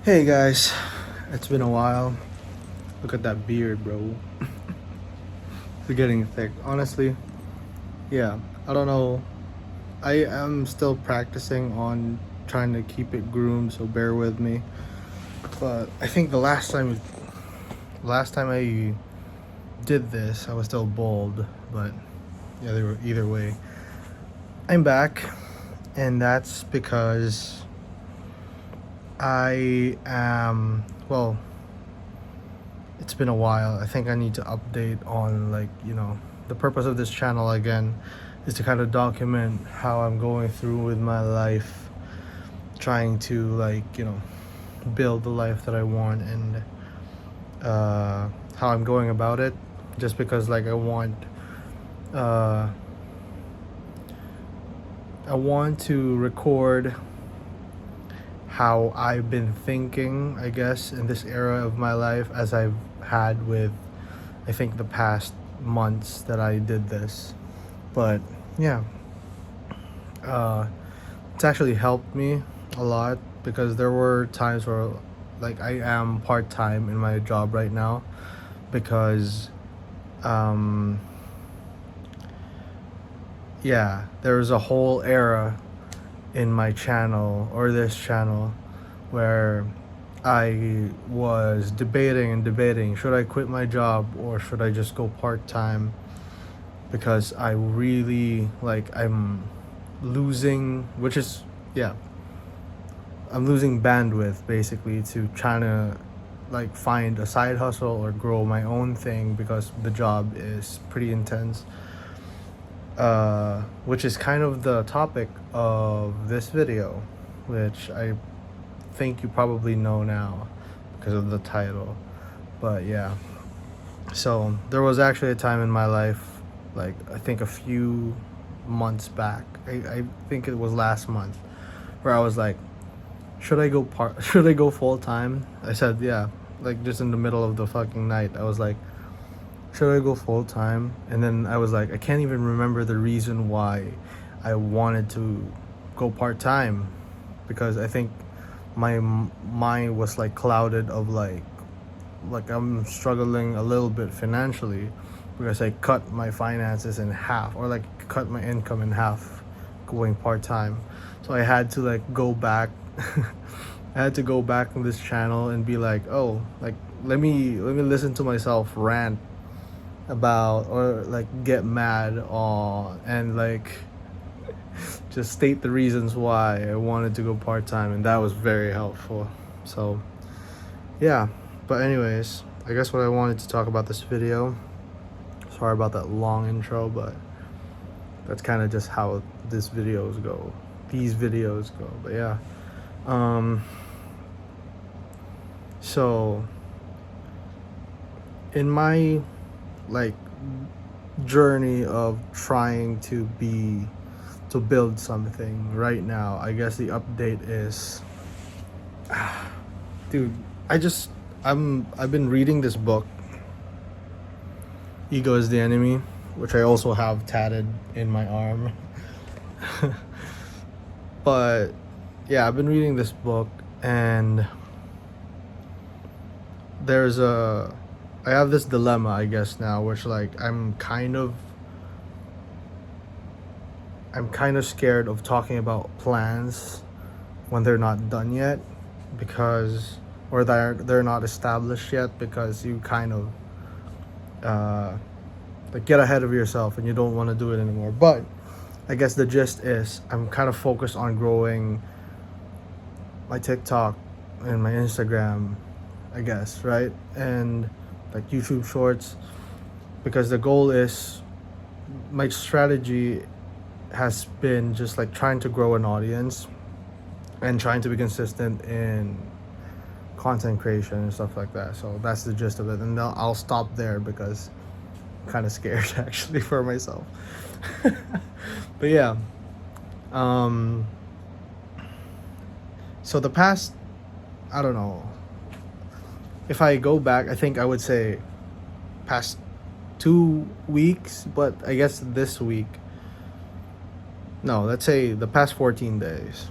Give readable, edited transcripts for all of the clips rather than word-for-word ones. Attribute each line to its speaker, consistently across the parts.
Speaker 1: Hey guys, it's been a while. Look at that beard, bro. It's getting thick. Honestly, yeah, I don't know. I am still practicing on trying to keep it groomed, so bear with me. But I think the last time I did this, I was still bald. But yeah, they were either way. I'm back, and that's because I am well. It's been a while. I think I need to update on the purpose of this channel again is to kind of document how I'm going through with my life, trying to build the life that I want and how I'm going about it. Just because uh, I want to record how I've been thinking, I guess, in this era of my life as I've had with I think the past months that I did this. But yeah, uh, it's actually helped me a lot because there were times where I am part time in my job right now because um, yeah, there was a whole era in my channel or this channel where I was debating and debating, should I quit my job or should I just go part time, because I really I'm losing, which is yeah, I'm losing bandwidth basically to trying to find a side hustle or grow my own thing because the job is pretty intense. Which is kind of the topic of this video, which I think you probably know now because of the title. But yeah, so there was actually a time in my life, I think a few months back, I think it was last month, where I was like, should I go full time? I said yeah, just in the middle of the fucking night. I was like, should I go full time? And then I was like, I can't even remember the reason why I wanted to go part time, because I think my mind was clouded of I'm struggling a little bit financially because I cut my finances in half, or cut my income in half going part time. So I had to go back. I had to go back on this channel and be like, oh, let me listen to myself rant about, or get mad on, and just state the reasons why I wanted to go part time, and that was very helpful. So yeah, but anyways, I guess what I wanted to talk about this video. Sorry about that long intro, but that's kind of just how these videos go. But yeah, um, so in my like journey of trying to build something right now, I guess the update is, dude, I've been reading this book, Ego is the Enemy, which I also have tatted in my arm. But yeah, I've been reading this book, and there's a I have this dilemma, I guess, now, which I'm kind of scared of talking about plans when they're not done yet, because or they're not established yet, because you kind of get ahead of yourself and you don't want to do it anymore. But I guess the gist is I'm kind of focused on growing my TikTok and my Instagram, I guess, right? And YouTube Shorts, because the goal is, my strategy has been just trying to grow an audience and trying to be consistent in content creation and stuff like that. So that's the gist of it, and I'll stop there because I'm kind of scared actually for myself. But yeah, um so the past, I don't know, if I go back, I think I would say past 2 weeks, but I guess this week, no, let's say the past 14 days,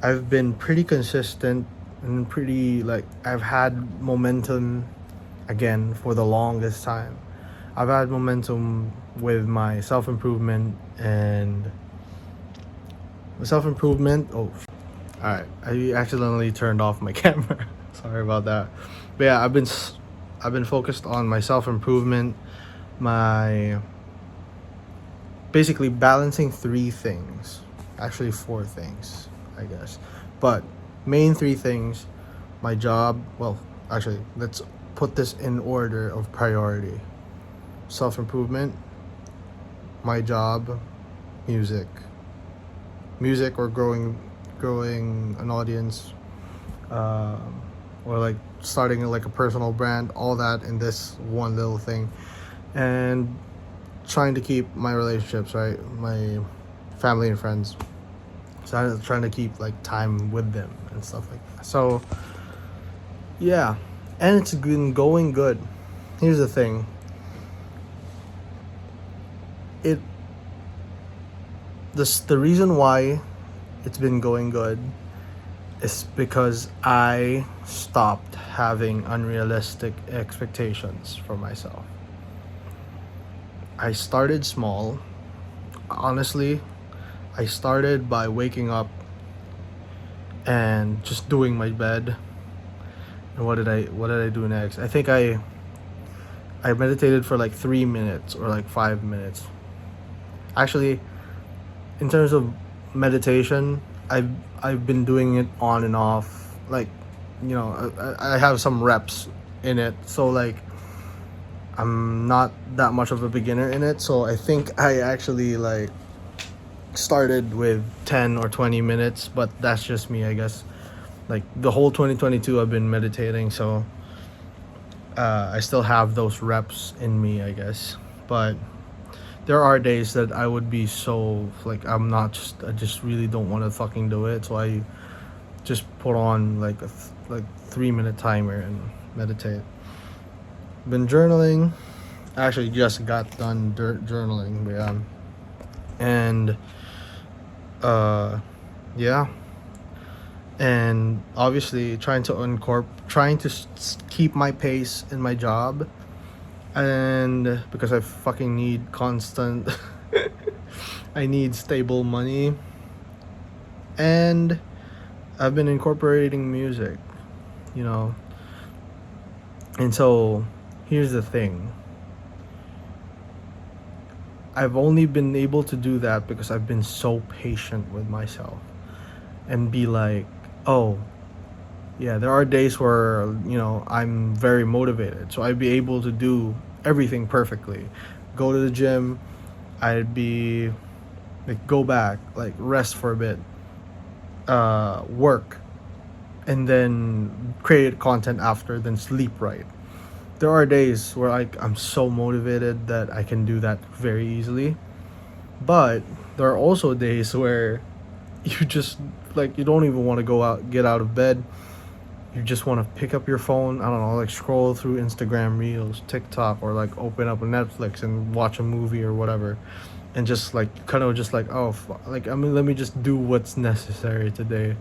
Speaker 1: I've been pretty consistent and pretty like I've had momentum again for the longest time. I've had momentum with my self improvement and self improvement. Oh, all right. I accidentally turned off my camera. Sorry about that. But yeah, I've been focused on my self improvement, my basically balancing three things, actually four things, I guess, but main three things: my job. Well, actually, let's put this in order of priority: self improvement, my job, music, or growing an audience, or like starting like a personal brand, all that in this one little thing, and trying to keep my relationships right, my family and friends. So I'm trying to keep like time with them and stuff like that. So yeah, and it's been going good. Here's the thing. It the reason why it's been going good is because I stopped having unrealistic expectations for myself. I started small. Honestly, I started by waking up and just doing my bed. And what did I do next? I think I meditated for like 3 minutes or like 5 minutes. Actually, in terms of meditation, I've been doing it on and off. Like, I have some reps in it. So like I'm not that much of a beginner in it. So I think I actually like started with 10 or 20 minutes, but that's just me, I guess. Like the whole 2022 I've been meditating, so I still have those reps in me, I guess. But there are days that I would be so like I just really don't want to fucking do it, so I just put on like a 3 minute timer and meditate. Been journaling. Actually just got done journaling, yeah. And yeah, and obviously trying to keep my pace in my job, and because I fucking need constant I need stable money, and I've been incorporating music, you know. And so here's the thing. I've only been able to do that because I've been so patient with myself and be like, oh, yeah, there are days where, I'm very motivated. So I'd be able to do everything perfectly. Go to the gym, I'd be like, go back, like rest for a bit, work, and then create content after, then sleep right. There are days where I'm so motivated that I can do that very easily. But there are also days where you just like you don't even want to get out of bed. You just want to pick up your phone, I don't know, like scroll through Instagram Reels, TikTok, or like open up a Netflix and watch a movie or whatever, and just like kind of just like, oh, like, I mean, let me just do what's necessary today,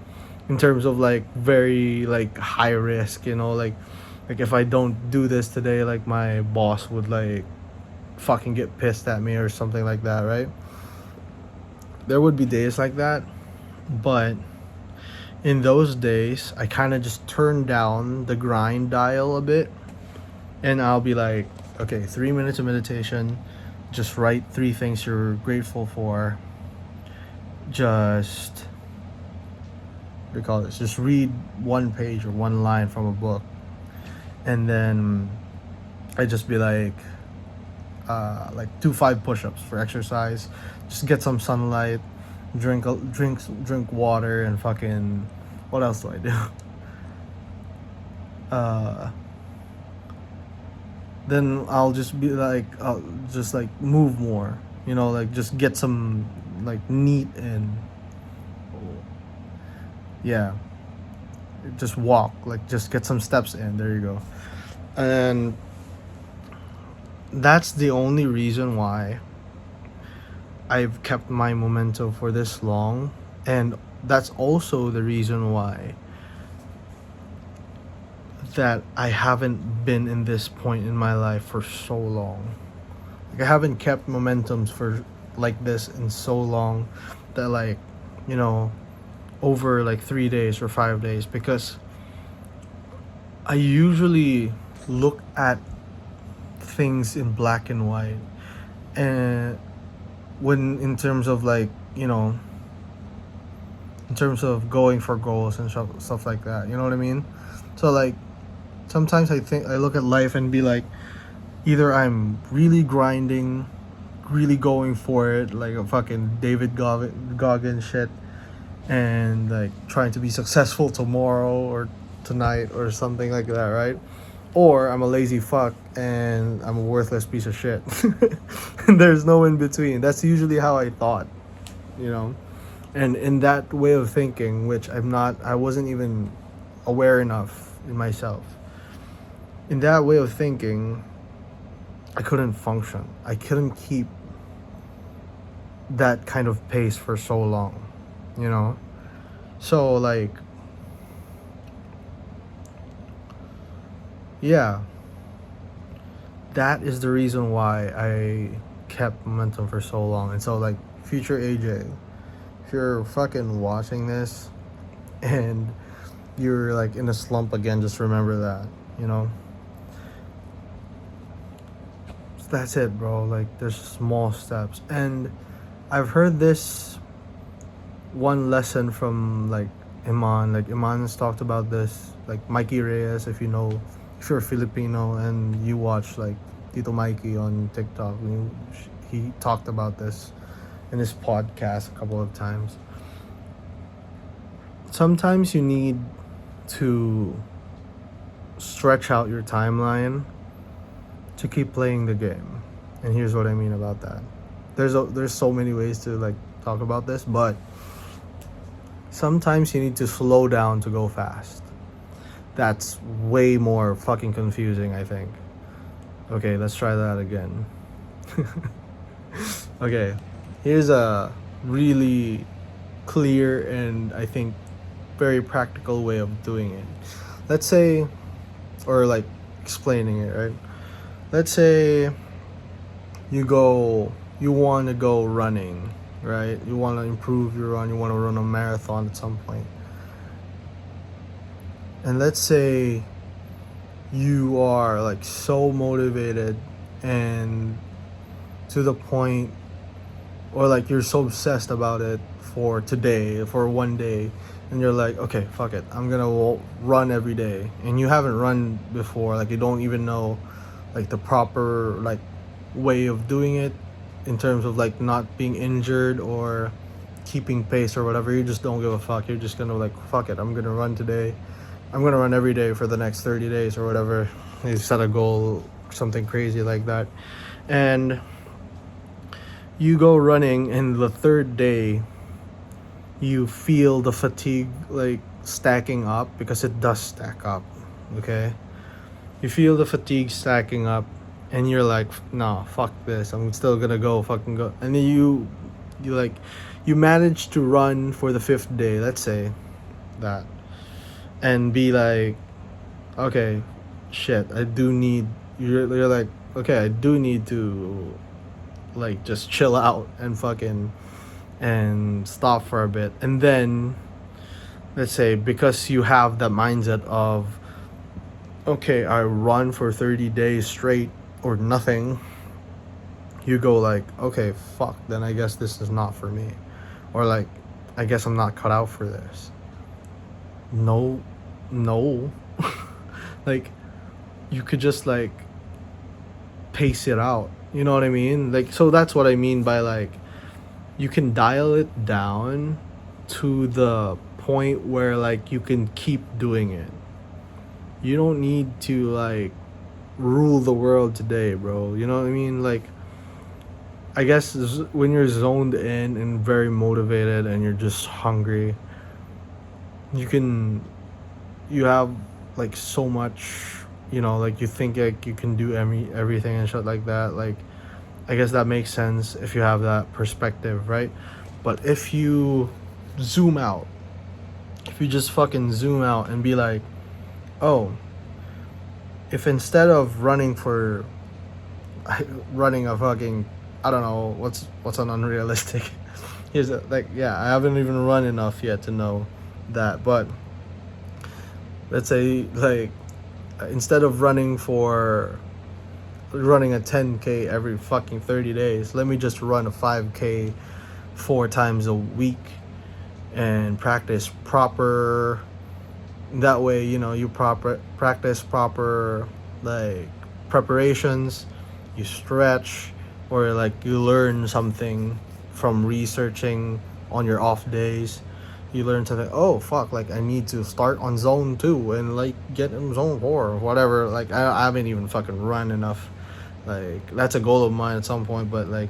Speaker 1: in terms of like very like high risk, like if I don't do this today, like my boss would like fucking get pissed at me or something like that, right? There would be days like that, but in those days I kind of just turn down the grind dial a bit, and I'll be like, okay, 3 minutes of meditation, just write 3 things you're grateful for, just what do you call this, just read 1 page or 1 line from a book, and then I just be like do 5 push-ups for exercise, just get some sunlight, drink water, and fucking, what else do I do? Then I'll just be like, I'll just like move more, like just get some like neat, and yeah, just walk, like just get some steps in, there you go. And that's the only reason why I've kept my momentum for this long. And that's also the reason why that I haven't been in this point in my life for so long. Like, I haven't kept momentums for like this in so long, that like, you know, over like 3 days or 5 days, because I usually look at things in black and white, and when in terms of like, you know, in terms of going for goals and stuff like that, you know what I mean? So like, sometimes I look at life and be like, either I'm really grinding, really going for it, like a fucking David Goggins shit, and like trying to be successful tomorrow or tonight or something like that, right? Or I'm a lazy fuck and I'm a worthless piece of shit. And there's no in between. That's usually how I thought, you know? And in that way of thinking, which I wasn't even aware enough in myself. In that way of thinking, I couldn't function. I couldn't keep that kind of pace for so long, you know? So like, yeah, that is the reason why I kept momentum for so long. And so like, future AJ, if you're fucking watching this and you're like in a slump again, just remember that, you know? That's it, bro. Like, there's small steps. And I've heard this one lesson from like Iman. Like, Iman's talked about this. Like Mikey Reyes, if you're Filipino and you watch like Tito Mikey on TikTok, he talked about this in his podcast a couple of times. Sometimes you need to stretch out your timeline to keep playing the game. And here's what I mean about that. There's so many ways to like talk about this, but sometimes you need to slow down to go fast. That's way more fucking confusing, I think. Okay, let's try that again. Okay, here's a really clear and I think very practical way of doing it. Let's say, or like explaining it, right? Let's say you want to go running, right? You want to improve your run, you want to run a marathon at some point. And let's say you are like so motivated and to the point, or like you're so obsessed about it for today, for one day, and you're like, okay, fuck it, I'm gonna run every day. And you haven't run before, like you don't even know like the proper like way of doing it in terms of like not being injured or keeping pace or whatever. You just don't give a fuck. You're just gonna like, fuck it, I'm gonna run today, I'm gonna run every day for the next 30 days or whatever. You set a goal, something crazy like that, and you go running, and the third day you feel the fatigue like stacking up, because it does stack up, okay? You feel the fatigue stacking up, and you're like, nah, fuck this, I'm still gonna fucking go. And then you manage to run for the 5th day, let's say that, and be like, okay, shit, you're like, okay, I do need to like just chill out and fucking and stop for a bit. And then let's say, because you have the mindset of, okay, I run for 30 days straight or nothing, you go like, okay, fuck, then I guess this is not for me, or like, I guess I'm not cut out for this. No like, you could just like pace it out, you know what I mean? Like, so that's what I mean by like, you can dial it down to the point where like you can keep doing it. You don't need to like rule the world today, bro, you know what I mean? Like, I guess when you're zoned in and very motivated and you're just hungry, you have like so much, you know, like you think like you can do everything and shit like that. Like, I guess that makes sense if you have that perspective, right? But if you zoom out you just fucking zoom out and be like, oh, if instead of running a fucking, I don't know what's an unrealistic. Here's a, like, yeah, I haven't even run enough yet to know that, but let's say, like, instead of running a 10K every fucking 30 days, let me just run a 5K 4 times a week and practice proper. That way, you know, you practice proper, like, preparations, you stretch, or like you learn something from researching on your off days. You learn something, oh fuck, like I need to start on zone 2 and like get in zone 4 or whatever. Like I haven't even fucking run enough. Like that's a goal of mine at some point, but like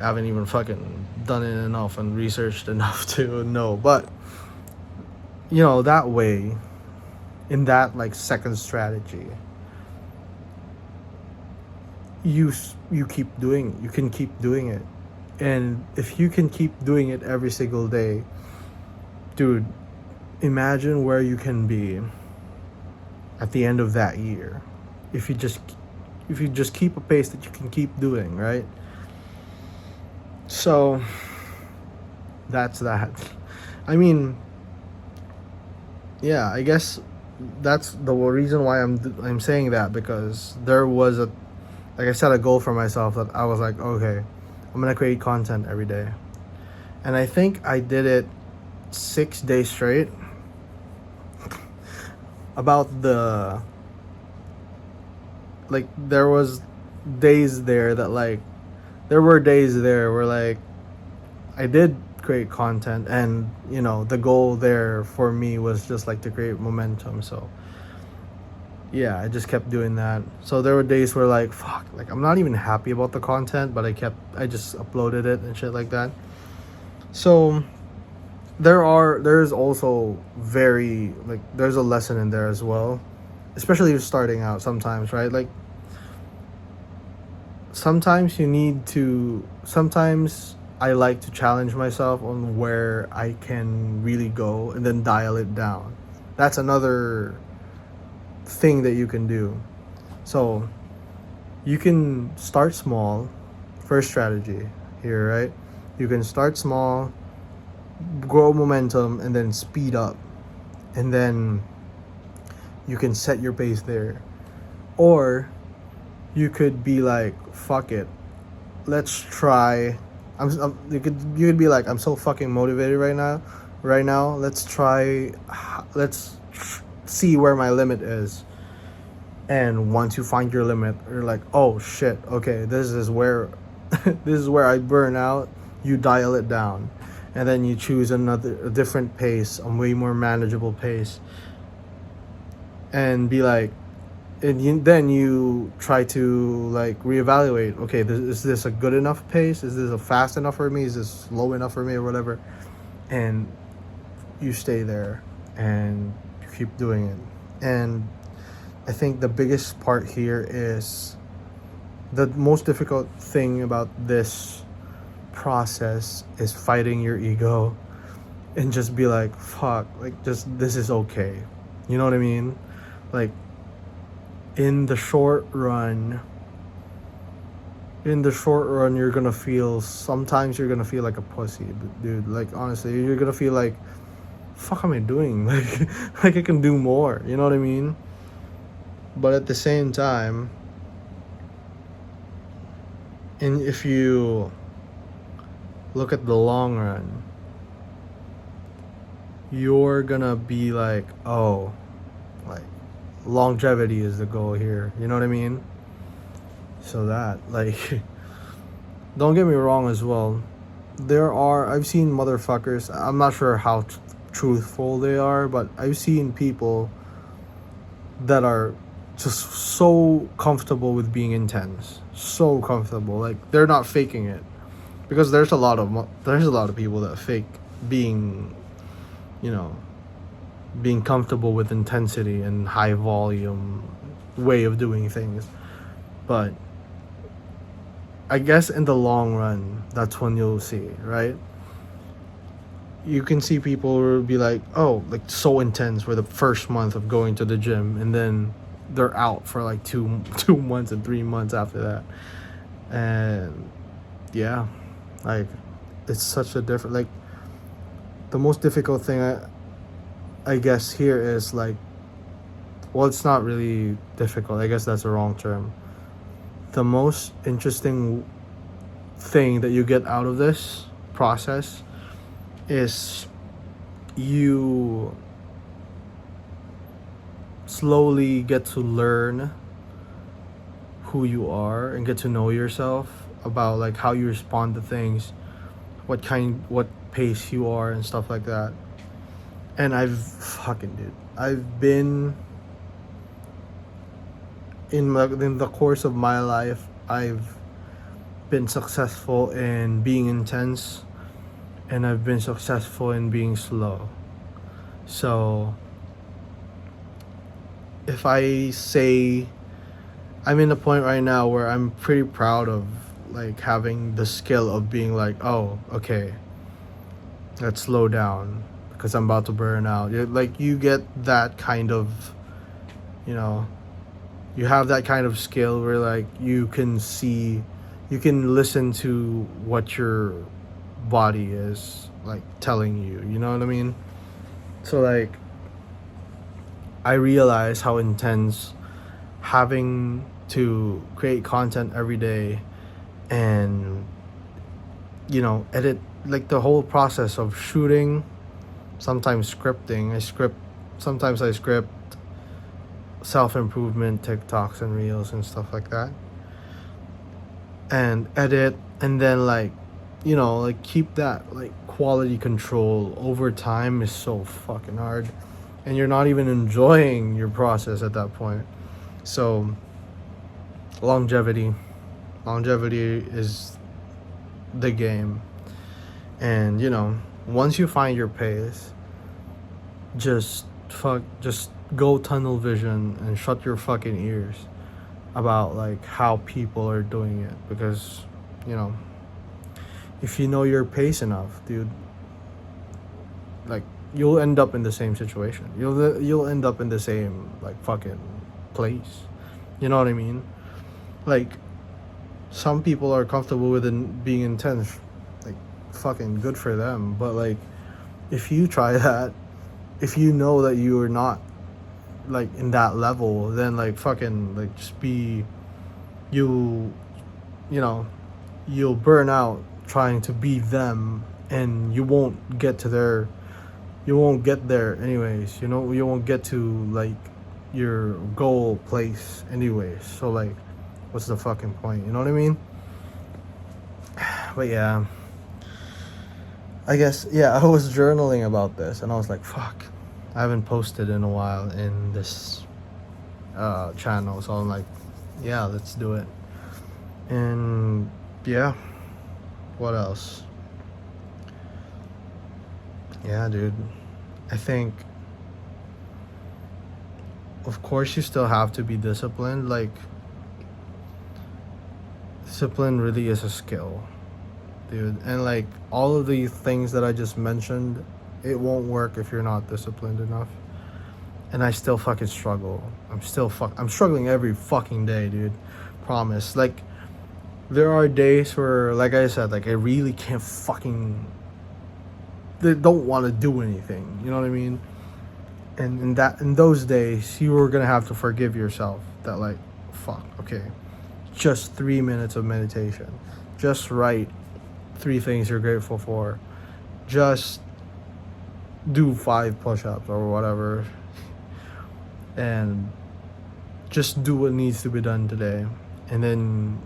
Speaker 1: I haven't even fucking done it enough and researched enough to know. But you know, that way, in that like second strategy, you keep doing, you can keep doing it. And if you can keep doing it every single day, dude, imagine where you can be at the end of that year if you just keep a pace that you can keep doing, right? So that's that. I mean, yeah, I guess that's the reason why I'm saying that, because there was like I set a goal for myself that I was like, okay, I'm gonna create content every day, and I think I did it 6 days straight. About the, like, there was days there that like there were days there where like I did create content, and you know, the goal there for me was just like to create momentum. So yeah, I just kept doing that. So there were days where like, fuck, like I'm not even happy about the content, but I just uploaded it and shit like that. So there's also very, like, there's a lesson in there as well, especially if you're starting out sometimes, right? Like sometimes I like to challenge myself on where I can really go and then dial it down. That's another thing that you can do. So you can start small. First strategy here, right? You can start small, grow momentum, and then speed up, and then you can set your pace there. Or you could be like, fuck it, let's try. You could be like, I'm so fucking motivated right now, let's see where my limit is. And once you find your limit, you're like, oh shit, okay, this is where I burn out. You dial it down, and then you choose a different pace, a way more manageable pace, and be like, then you try to like reevaluate. Okay, is this a good enough pace? Is this a fast enough for me? Is this slow enough for me, or whatever? And you stay there and you keep doing it. And I think the biggest part here is, the most difficult thing about this process is fighting your ego and just be like, fuck, like, just, this is okay. You know what I mean? Like, in the short run, sometimes you're gonna feel like a pussy, dude. Like, honestly, you're gonna feel like, fuck am I doing? Like I can do more, you know what I mean? But at the same time, and if you look at the long run, you're gonna be like, oh, like, longevity is the goal here, you know what I mean? So that, like, don't get me wrong as well, I've seen motherfuckers, I'm not sure how truthful they are, but I've seen people that are just so comfortable with being intense, so comfortable, like they're not faking it, because there's a lot of people that fake being, you know, being comfortable with intensity and high volume way of doing things. But I guess in the long run, that's when you'll see, right? you can see people will be like, oh, like so intense for the first month of going to the gym, and then they're out for like 2 2 months and 3 months after that. And yeah, like it's such a different, like the most difficult thing I guess here is like, well, it's not really difficult, I guess that's the wrong term. The most interesting thing that you get out of this process is you slowly get to learn who you are and get to know yourself, about like how you respond to things, what pace you are and stuff like that. And I've been in the course of my life, I've been successful in being intense, and I've been successful in being slow. So if I say, I'm in a point right now where I'm pretty proud of like having the skill of being like, oh, okay, let's slow down because I'm about to burn out. Like you get that kind of, you know, you have that kind of skill where like you can listen to what your body is like telling you, you know what I mean? So like I realize how intense having to create content every day and, you know, edit, like the whole process of shooting, sometimes scripting. Sometimes I script self-improvement TikToks and reels and stuff like that, and edit, and then like, you know, like keep that like quality control over time is so fucking hard, and you're not even enjoying your process at that point. So longevity is the game. And you know, once you find your pace, just go tunnel vision and shut your fucking ears about like how people are doing it, because you know, if you know your pace enough, dude, like you'll end up in the same situation. You'll end up in the same like fucking place. You know what I mean? Like some people are comfortable with being intense, like fucking good for them. But like if you try that, if you know that you are not like in that level, then like fucking like just be you know, you'll burn out trying to be them, and you won't get there anyways, you know, you won't get to like your goal place anyways. So like what's the fucking point, you know what I mean? But yeah, I guess, yeah, I was journaling about this and I was like, fuck, I haven't posted in a while in this channel, so I'm like, yeah, let's do it. And yeah, what else? Yeah, dude, I think of course you still have to be disciplined. Like discipline really is a skill, dude. And like all of the things that I just mentioned, it won't work if you're not disciplined enough. And I still fucking struggle. I'm struggling every fucking day, dude. Promise. Like there are days where, like I said, like I really can't fucking, they don't want to do anything. You know what I mean? And in those days, you were gonna have to forgive yourself that like, fuck, okay, just 3 minutes of meditation. Just write 3 things you're grateful for. Just do 5 push-ups or whatever. And just do what needs to be done today. And then,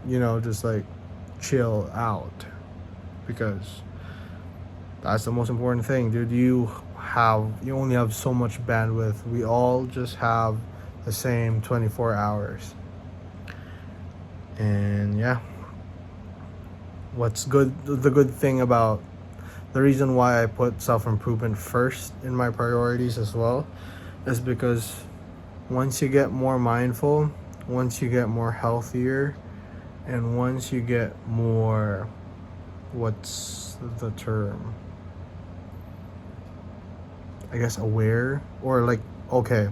Speaker 1: you know, just like chill out, because that's the most important thing, dude. You only have so much bandwidth. We all just have the same 24 hours. And yeah, the good thing about, the reason why I put self-improvement first in my priorities as well, is because once you get more mindful, once you get more healthier, and once you get more, what's the term? I guess, aware, or like, okay,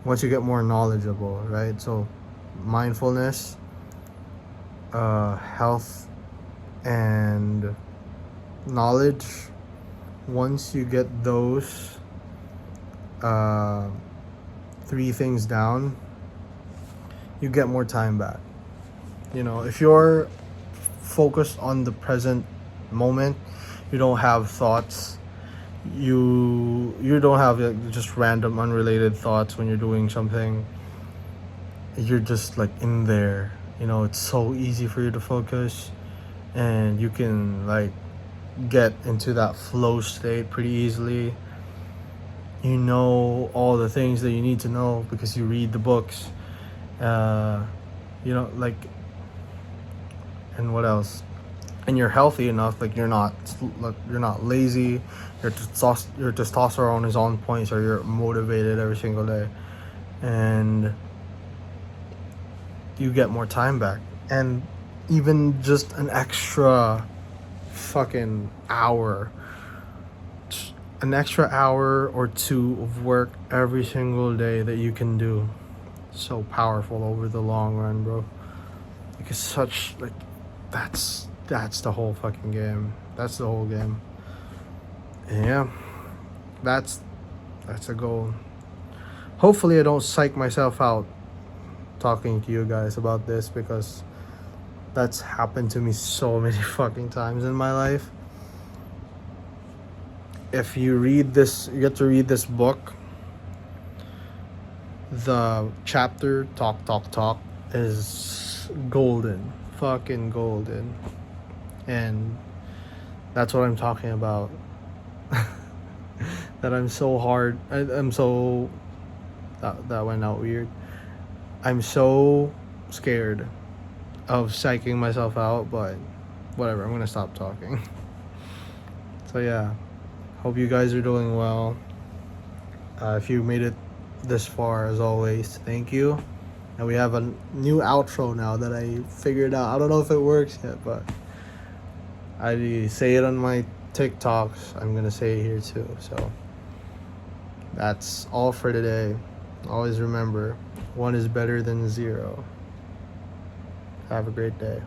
Speaker 1: once you get more knowledgeable, right? So mindfulness, health, and knowledge, once you get those three things down, you get more time back. You know, if you're focused on the present moment, you don't have thoughts, you don't have like, just random unrelated thoughts when you're doing something. You're just like in there, you know, it's so easy for you to focus, and you can like get into that flow state pretty easily. You know all the things that you need to know because you read the books. You know, like, and what else? And you're healthy enough, like you're not lazy. Your testosterone is on point, so you're motivated every single day, and you get more time back. And even just an extra fucking hour, an extra hour or two of work every single day that you can do, so powerful over the long run, bro. Like, it's such, like, that's the whole fucking game. That's the whole game. And yeah, that's a goal. Hopefully I don't psych myself out talking to you guys about this, because that's happened to me so many fucking times in my life. If you read this, you get to read this book, the chapter talk is golden, fucking golden. And that's what I'm talking about. That I'm so hard, I'm so, that went out weird. I'm so scared of psyching myself out, but whatever, I'm gonna stop talking. So yeah, hope you guys are doing well. If you made it this far, as always, thank you. And we have a new outro now that I figured out. I don't know if it works yet, but I say it on my TikToks. I'm gonna say it here too. So that's all for today. Always remember, 1 is better than 0. Have a great day.